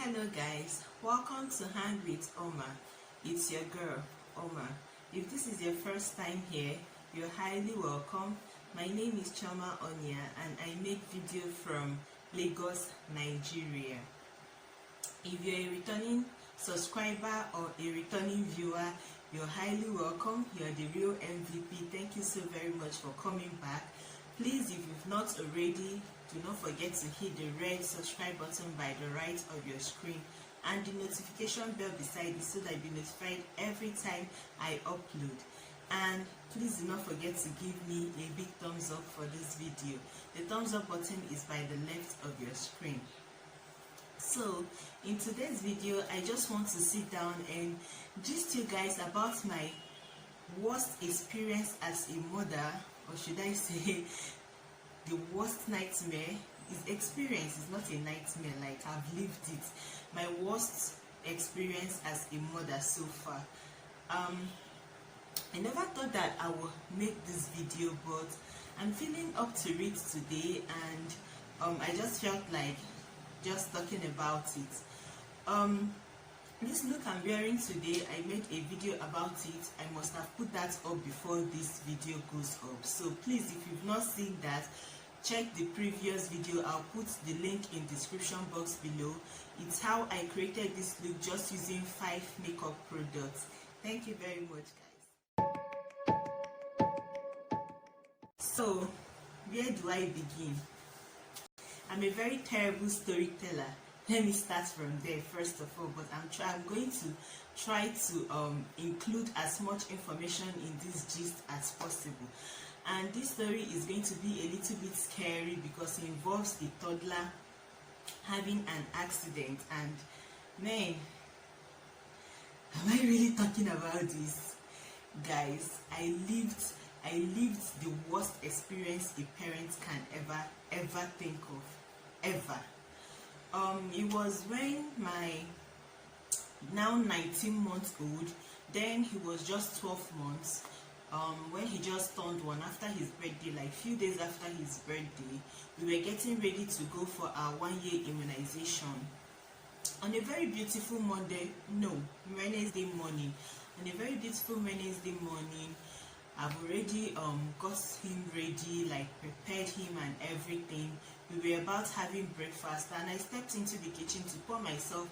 Hello guys, welcome to Hang with Oma. It's your girl, Oma. If this is your first time here, you're highly welcome. My name is Choma Onya and I make video from Lagos, Nigeria. If you're a returning subscriber or a returning viewer, you're highly welcome. You're the real MVP. Thank you so very much for coming back. Please, if you've not already, do not forget to hit the red subscribe button by the right of your screen and the notification bell beside it so that you'll be notified every time I upload. And please do not forget to give me a big thumbs up for this video. The thumbs up button is by the left of your screen. So in today's video, I just want to sit down and gist you guys about my worst experience as a mother, or should I say the worst nightmare. Is experience, is not a nightmare, like I've lived it. My worst experience as a mother so far. I never thought that I would make this video, but I'm feeling up to it today, and I just felt like just talking about it. This look I'm wearing today, I made a video about it. I must have put that up before this video goes up. So please, if you've not seen that, check the previous video. I'll put the link in the description box below. It's how I created this look just using 5 makeup products. Thank you very much, guys. So, where do I begin? I'm a very terrible storyteller. Let me start from there first of all, but I'm going to try to include as much information in this gist as possible. And this story is going to be a little bit scary because it involves a toddler having an accident. And man, am I really talking about this? Guys, I lived the worst experience a parent can ever think of, ever. It was when my now 19 months old, then he was just 12 months, when he just turned 1 after his birthday, like few days after his birthday. We were getting ready to go for our 1-year immunization on a very beautiful Wednesday morning. On a very beautiful Wednesday morning, I've already got him ready, like prepared him and everything. We were about having breakfast, and I stepped into the kitchen to pour myself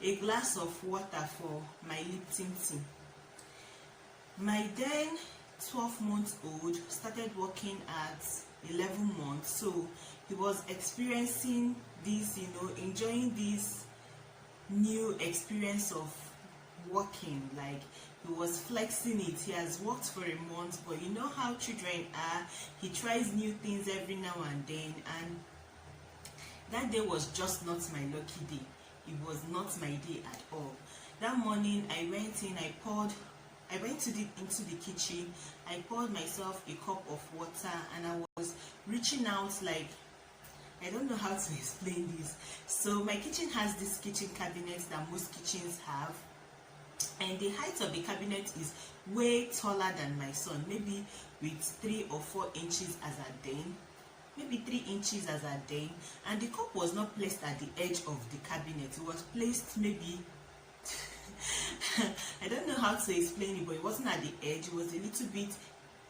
a glass of water for my Lipton tea. My then 12-month-old started working at 11 months, so he was experiencing this, enjoying this new experience of working. Like, he was flexing it. He has worked for a month, but you know how children are. He tries new things every now and then, and that day was just not my lucky day. It was not my day at all. That morning I went in, I went into the kitchen, I poured myself a cup of water, and I was reaching out, like, I don't know how to explain this. So my kitchen has this kitchen cabinet that most kitchens have, and the height of the cabinet is way taller than my son, maybe with 3 or 4 inches as at then, maybe 3 inches as at then. And the cup was not placed at the edge of the cabinet. It was placed maybe I don't know how to explain it, but it wasn't at the edge. It was a little bit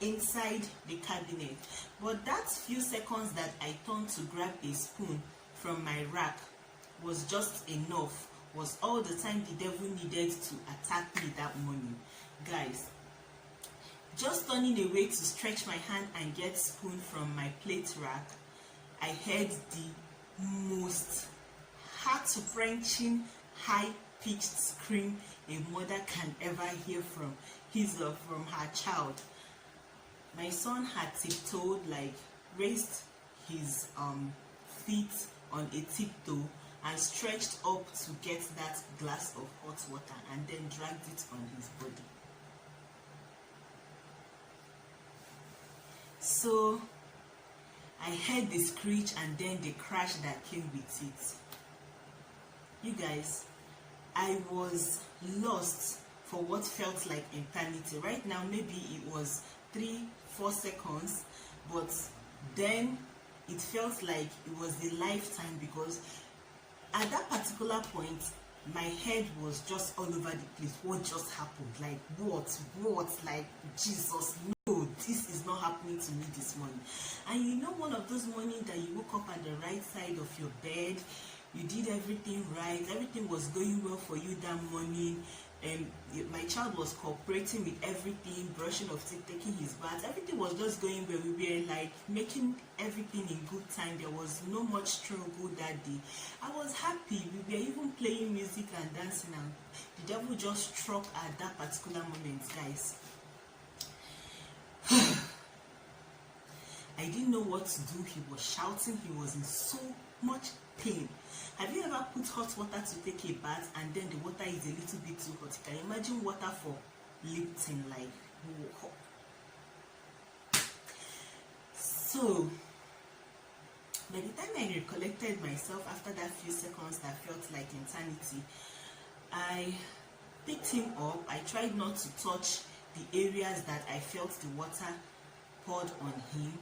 inside the cabinet. But that few seconds that I turned to grab a spoon from my rack was just enough, was all the time the devil needed to attack me that morning. Guys, just turning away to stretch my hand and get spoon from my plate rack, I heard the most heart-wrenching, high-pitched scream a mother can ever hear from his or from her child. My son had tiptoed, like raised his feet on a tiptoe and stretched up to get that glass of hot water, and then dragged it on his body. So I heard the screech and then the crash that came with it. You guys, I was lost for what felt like eternity. Right now, maybe it was 3-4 seconds, but then it felt like it was a lifetime, because At that particular point, my head was just all over the place. What just happened? Like what? Like, Jesus, no, this is not happening to me this morning. And you know, one of those mornings that you woke up at the right side of your bed, you did everything right, everything was going well for you that morning, and my child was cooperating with everything, brushing of teeth, taking his bath, everything was just going well. We were like making everything in good time. There was no much struggle that day. I was happy. We were even playing music and dancing, and the devil just struck at that particular moment, guys. I didn't know what to do. He was shouting. He was in so much pain. Have you ever put hot water to take a bath and then the water is a little bit too hot? You can imagine water for lifting, like, whoa. So by the time I recollected myself after that few seconds that felt like eternity, I picked him up. I tried not to touch the areas that I felt the water poured on him.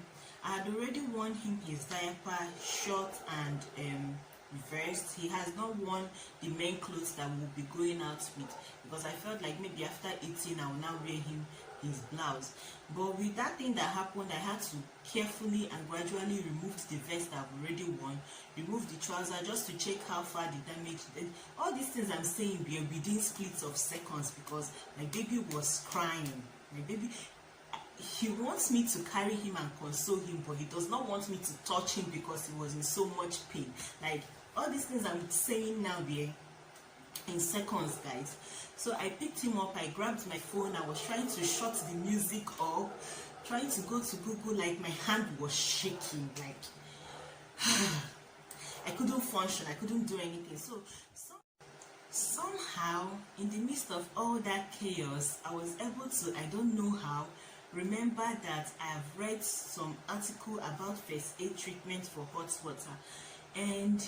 I had already worn him his diaper, short and reversed. He has not worn the main clothes that we'll be going out with, because I felt like maybe after eating I will now wear him his blouse. But with that thing that happened, I had to carefully and gradually remove the vest that I've already worn, remove the trouser just to check how far the damage. All these things I'm saying were within splits of seconds, because my baby was crying. My baby, he wants me to carry him and console him, but he does not want me to touch him because he was in so much pain. Like, all these things I'm saying now, they're in seconds, guys. So I picked him up, I grabbed my phone, I was trying to shut the music up, trying to go to Google, like my hand was shaking, like I couldn't function, I couldn't do anything. So somehow, in the midst of all that chaos, I was able to, I don't know how, remember that I have read some article about first aid treatment for hot water, and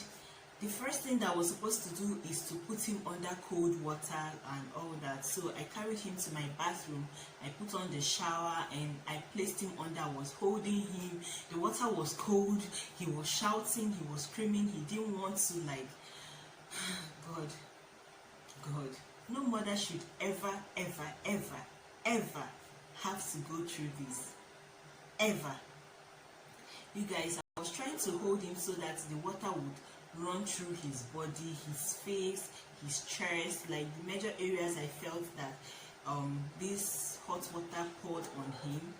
the first thing that I was supposed to do is to put him under cold water and all that. So I carried him to my bathroom, I put on the shower and I placed him under. I was holding him, the water was cold, he was shouting, he was screaming, he didn't want to, like, God, no mother should ever have to go through this, ever. You guys, I was trying to hold him so that the water would run through his body, his face, his chest, like the major areas I felt that this hot water poured on him.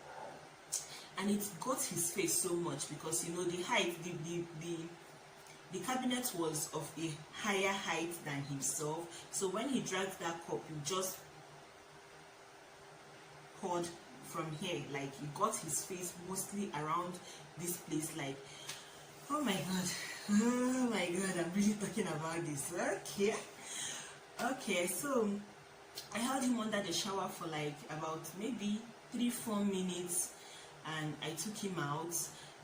And it got his face so much because, you know, the height, the cabinet was of a higher height than himself. So when he dragged that cup, he just poured from here, like it got his face mostly around this place. Like, oh my god, I'm really talking about this. Okay, so I held him under the shower for like about maybe 3-4 minutes and I took him out.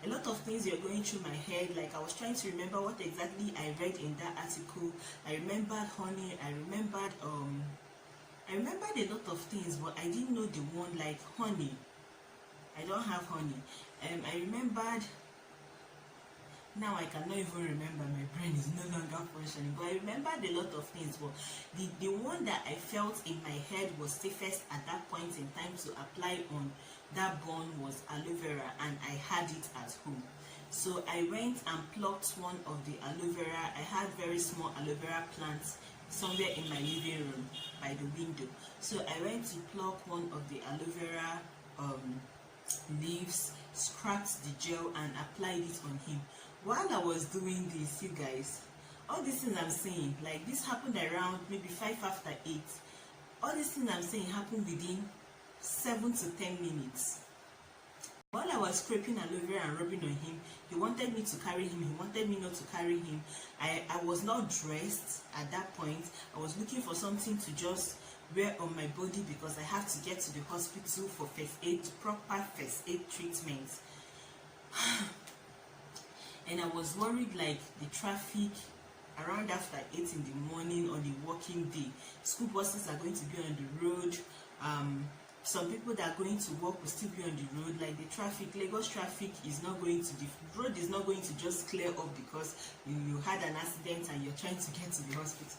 A lot of things were going through my head, like I was trying to remember what exactly I read in that article. I remembered honey, I remembered a lot of things, but I didn't know the one like honey. I don't have honey. I remembered, now I cannot even remember, my brain is no longer functioning, but I remembered a lot of things. But the one that I felt in my head was safest at that point in time to apply on that burn was aloe vera, and I had it at home. So I went and plucked one of the aloe vera. I had very small aloe vera plants somewhere in my living room by the window. So I went to pluck one of the aloe vera leaves, scratched the gel and applied it on him. While I was doing this, you guys, all these things I'm saying, like this happened around maybe 5 after 8. All these things I'm saying happened within 7 to 10 minutes. While I was scraping aloe vera and rubbing on him, he wanted me to carry him, he wanted me not to carry him. I was not dressed at that point. I was looking for something to just wear on my body because I have to get to the hospital for first aid, proper first aid treatment. And I was worried, like the traffic around after 8 in the morning on a working day. School buses are going to be on the road. some people that are going to work will still be on the road. Like the traffic, Lagos traffic is not going to, the road is not going to just clear up because you had an accident and you're trying to get to the hospital.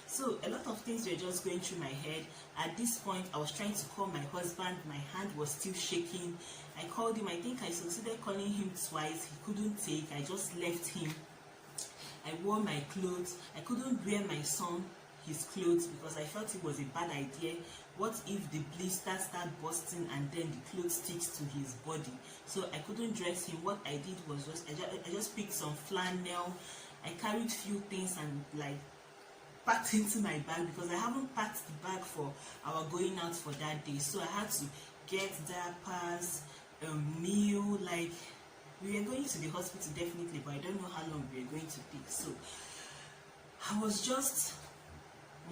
So a lot of things were just going through my head. At this point, I was trying to call my husband. My hand was still shaking. I called him. I think I succeeded calling him twice. He couldn't take. I just left him. I wore my clothes. I couldn't wear my son his clothes because I felt it was a bad idea. What if the blister start busting and then the clothes sticks to his body? So I couldn't dress him. What I did was I just picked some flannel. I carried few things and like packed into my bag because I haven't packed the bag for our going out for that day. So I had to get diapers, meal, like we were going to the hospital definitely, but I don't know how long we were going to take. So I was just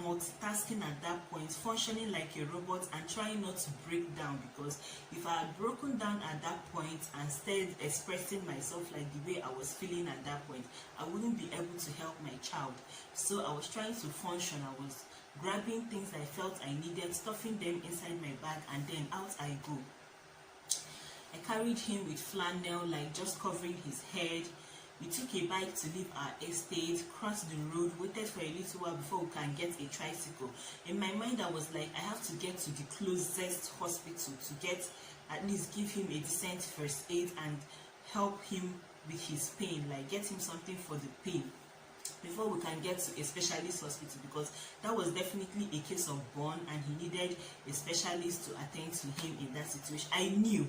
multitasking at that point, functioning like a robot and trying not to break down, because if I had broken down at that point and started expressing myself like the way I was feeling at that point, I wouldn't be able to help my child. So I was trying to function. I was grabbing things I felt I needed, stuffing them inside my bag, and then out I go. I carried him with flannel, like just covering his head. We took a bike to leave our estate, crossed the road, waited for a little while before we can get a tricycle. In my mind, I was like, I have to get to the closest hospital to get, at least give him a decent first aid and help him with his pain, like get him something for the pain before we can get to a specialist hospital, because that was definitely a case of burn and he needed a specialist to attend to him in that situation. I knew,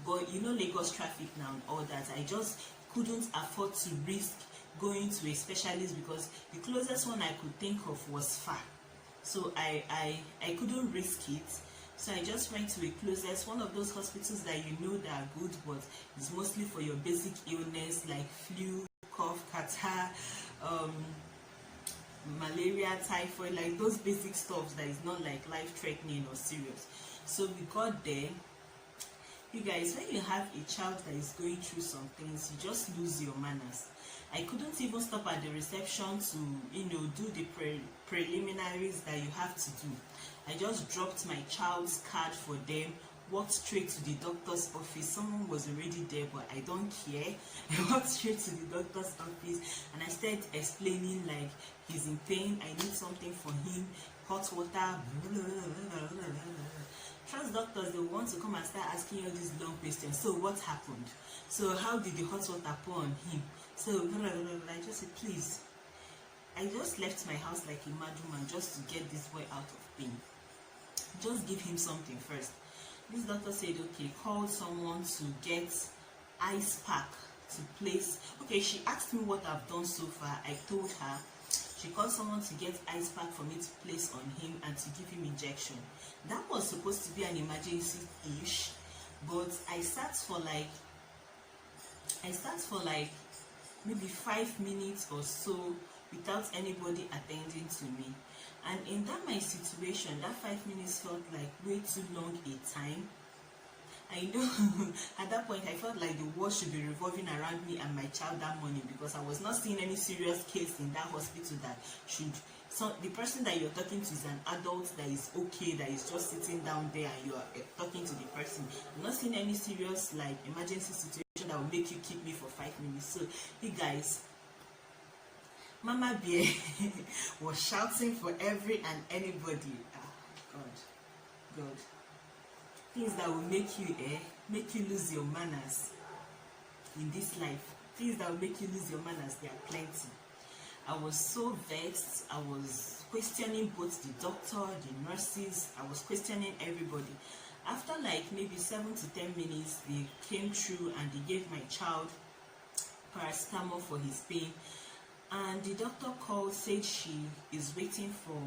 but you know, Lagos traffic now and all that, I just couldn't afford to risk going to a specialist because the closest one I could think of was far. So I couldn't risk it. So I just went to a closest, one of those hospitals that you know that are good, but it's mostly for your basic illness like flu, cough, catarrh, malaria, typhoid, like those basic stuff that is not like life-threatening or serious. So we got there. You guys, when you have a child that is going through some things, you just lose your manners. I couldn't even stop at the reception to, do the preliminaries that you have to do. I just dropped my child's card for them, walked straight to the doctor's office. Someone was already there, but I don't care. I walked straight to the doctor's office and I started explaining like he's in pain, I need something for him, hot water, Trust doctors, they want to come and start asking you these long questions. So what happened? So how did the hot water pour on him? So I just said, please, I just left my house like a madwoman just to get this boy out of pain. Just give him something first. This doctor said, okay, call someone to get ice pack to place. Okay, she asked me what I've done so far. I told her. She called someone to get ice pack for me to place on him and to give him injection. That was supposed to be an emergency-ish, but I sat for like maybe 5 minutes or so without anybody attending to me. And in that my situation, that 5 minutes felt like way too long a time. I know at that point I felt like the world should be revolving around me and my child that morning, because I was not seeing any serious case in that hospital that should, so the person that you're talking to is an adult that is okay, that is just sitting down there and you are talking to the person. I'm not seeing any serious like emergency situation that will make you keep me for 5 minutes. So you guys, Mama Bear was shouting for every and anybody. God. Things that will make you lose your manners in this life. Things that will make you lose your manners, there are plenty. I was so vexed. I was questioning both the doctor, the nurses. I was questioning everybody. After like maybe 7 to 10 minutes, they came through and they gave my child paracetamol for his pain. And the doctor called, said she is waiting for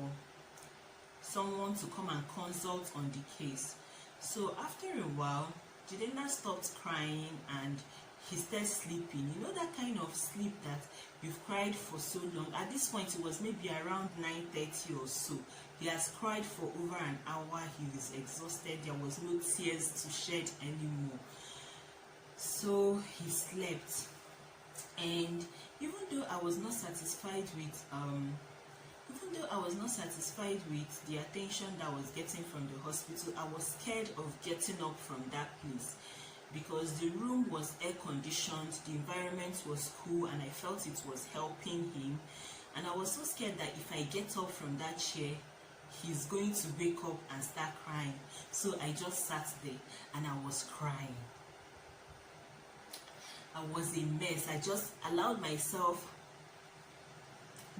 someone to come and consult on the case. So after a while, Jidena stopped crying and he started sleeping. You know that kind of sleep that you've cried for so long. At this point, it was maybe around 9:30 or so. He has cried for over an hour. He was exhausted. There was no tears to shed anymore. So he slept. And even though I was not satisfied with was not satisfied with the attention that I was getting from the hospital. I was scared of getting up from that place because the room was air conditioned, the environment was cool, and I felt it was helping him. And I was so scared that if I get up from that chair, he's going to wake up and start crying. So I just sat there and I was crying. I was a mess. I just allowed myself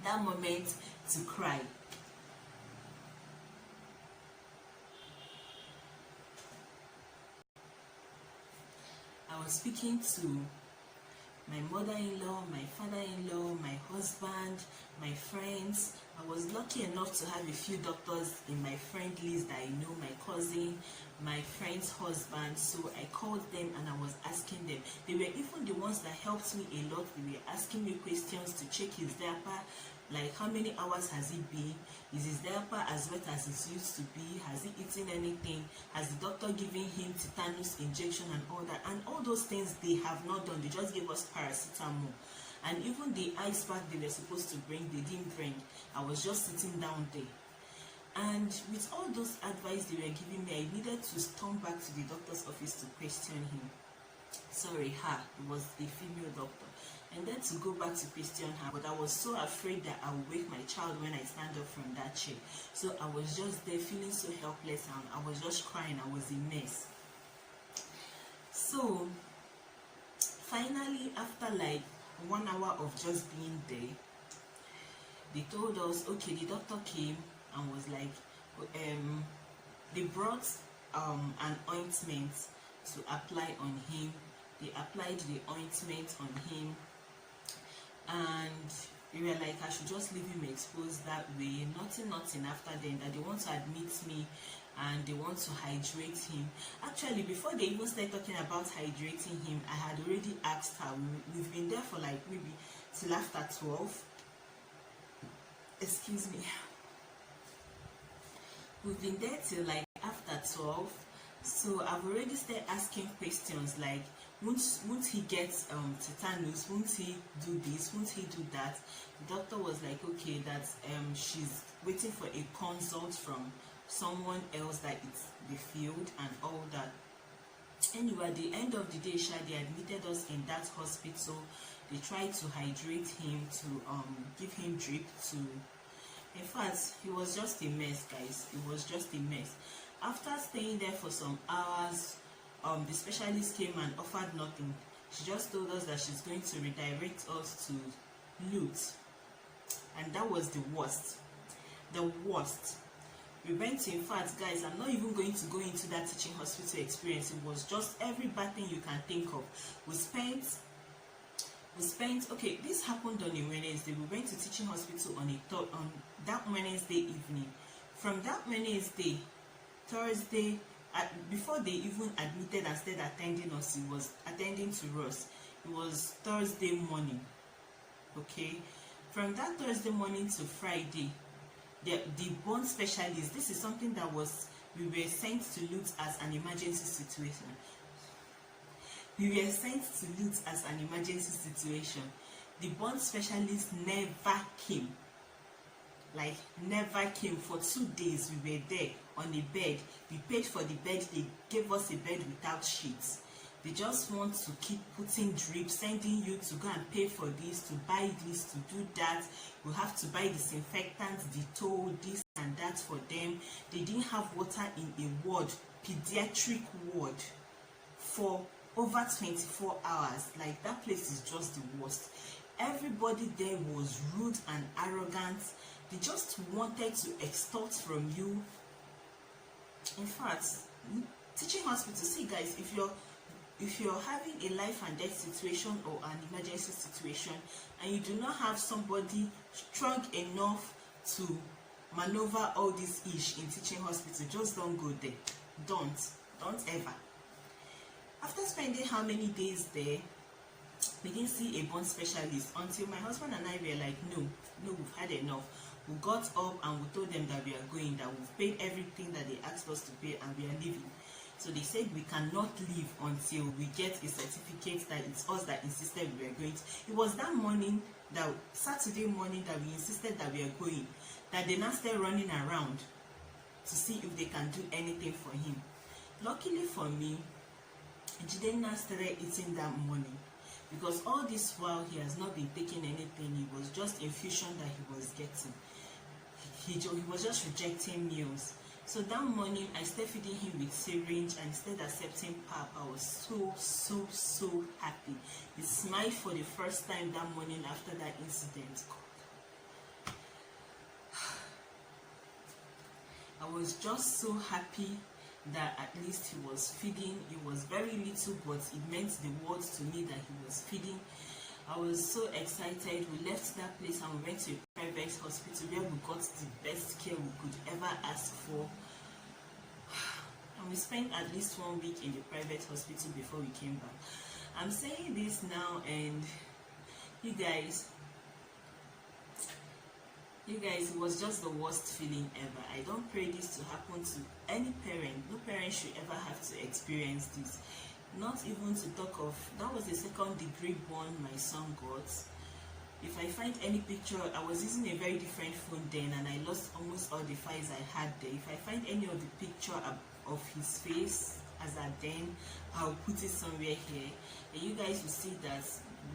that moment to cry. I was speaking to my mother-in-law, my father-in-law, my husband, my friends. I was lucky enough to have a few doctors in my friend list that I know, my cousin, my friend's husband. So I called them and I was asking them. They were even the ones that helped me a lot. They were asking me questions to check his diaper, like how many hours has he been, is his diaper as wet as it used to be, has he eaten anything, has the doctor given him tetanus injection and all that. And all those things they have not done. They just gave us paracetamol. And even the ice pack they were supposed to bring, they didn't bring. I was just sitting down there. And with all those advice they were giving me, I needed to storm back to the doctor's office to question him. Sorry, her. It was a female doctor. And then to go back to question her. But I was so afraid that I would wake my child when I stand up from that chair. So I was just there feeling so helpless, and I was just crying. I was a mess. So finally, after like 1 hour of just being there, they told us, okay, the doctor came and was like, they brought an ointment to apply on him. They applied the ointment on him, and we were like, I should just leave him exposed that way. Nothing after then, that they want to admit me and they want to hydrate him. Actually, before they even started talking about hydrating him, I had already asked her. We've been there for like maybe till after 12. Excuse me. We've been there till like after 12. So I've already started asking questions like, won't he get tetanus? Won't he do this? Won't he do that? The doctor was like, okay, that she's waiting for a consult from someone else that it's the field and all that. Anyway, at the end of the day, they admitted us in that hospital. They tried to hydrate him, to give him drip, to, in fact, he was just a mess, guys. It was just a mess. After staying there for some hours, the specialist came and offered nothing. She just told us that she's going to redirect us to Lute, and that was the worst. The worst. We went, in fact, guys, I'm not even going to go into that teaching hospital experience. It was just every bad thing you can think of. We spent, okay, this happened on a Wednesday. We went to teaching hospital on that Wednesday evening. From that Wednesday, Thursday, before they even admitted and started attending us, he was attending to us. It was Thursday morning. Okay, from that Thursday morning to Friday, the bone specialist, this is something that we were sent to Lute as an emergency situation. We were sent to Lute as an emergency situation. The bone specialist never came. Like, never came. For 2 days we were there on a bed. We paid for the bed. They gave us a bed without sheets. They just want to keep putting drip, sending you to go and pay for this, to buy this, to do that. You have to buy disinfectant, Dettol, this and that for them. They didn't have water in a ward, pediatric ward, for over 24 hours. Like, that place is just the worst. Everybody there was rude and arrogant. They just wanted to extort from you. In fact, teaching hospital, see guys, if you're having a life and death situation or an emergency situation and you do not have somebody strong enough to maneuver all this ish in teaching hospital, just don't go there. Don't ever. After spending how many days there, we didn't see a bone specialist until my husband and I were like, no, we've had enough. We got up and we told them that we are going, that we've paid everything that they asked us to pay and we are leaving. So they said we cannot leave until we get a certificate that it's us that insisted we were going to. It was that morning, that Saturday morning, that we insisted that we are going. that they now start running around to see if they can do anything for him. Luckily for me, Jide now started eating that morning, because all this while he has not been taking anything. It was just infusion that he was getting. He was just rejecting meals. So that morning I started feeding him with syringe and started accepting pap. I was so happy. He smiled for the first time that morning after that incident. I was just so happy that at least he was feeding. It was very little, but it meant the world to me that he was feeding. I was so excited. We left that place and we went to a private hospital where we got the best care we could ever ask for. And we spent at least 1 week in the private hospital before we came back. I'm saying this now, and you guys, it was just the worst feeling ever. I don't pray this to happen to any parent. No parent should ever have to experience this. Not even to talk of, that was the 2nd degree burn my son got. If I find any picture, I was using a very different phone then, and I lost almost all the files I had there. If I find any of the picture of his face as at then, I'll put it somewhere here, and you guys will see that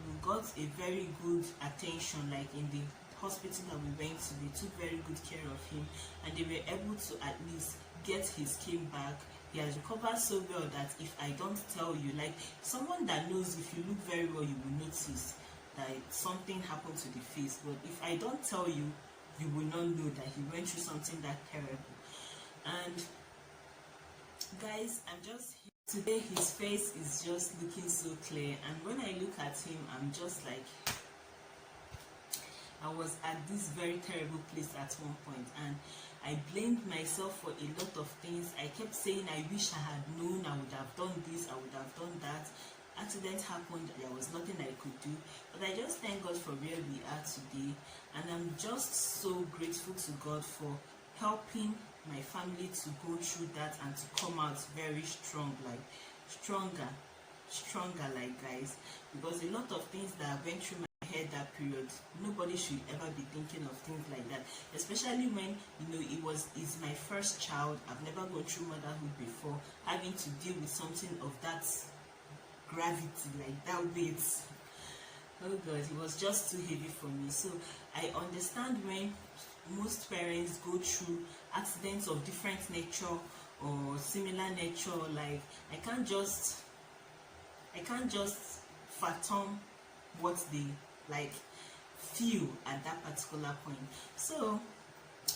we got a very good attention. Like in the hospital that we went to, they took very good care of him, and they were able to at least get his skin back. He has recovered so well that if I don't tell you, like someone that knows, if you look very well, you will notice that something happened to the face. But if I don't tell you, you will not know that he went through something that terrible. And guys, today his face is just looking so clear, and when I look at him, I'm just like, I was at this very terrible place at one point, and I blamed myself for a lot of things. I kept saying, I wish I had known, I would have done this, I would have done that. Accident happened, there was nothing I could do. But I just thank God for where we are today, and I'm just so grateful to God for helping my family to go through that and to come out very strong, like stronger, like guys. Because a lot of things that went through my head that period, nobody should ever be thinking of things like that, especially when it's my first child. I've never gone through motherhood before, having to deal with something of that gravity, like that weight. Oh God, it was just too heavy for me. So I understand when most parents go through accidents of different nature or similar nature. Like I can't just fathom what they like feel at that particular point. So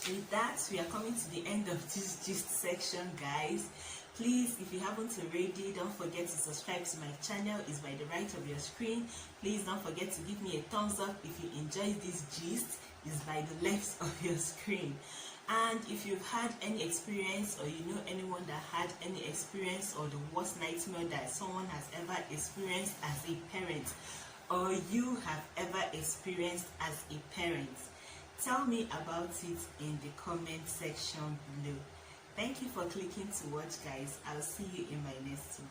with that, we are coming to the end of this gist section, guys. Please, if you haven't already, don't forget to subscribe to my channel. It's by the right of your screen. Please don't forget to give me a thumbs up if you enjoyed this gist. It's by the left of your screen. And if you've had any experience, or you know anyone that had any experience, or the worst nightmare that someone has ever experienced as a parent, or you have ever experienced as a parent, tell me about it in the comment section below. Thank you for clicking to watch, guys. I'll see you in my next one.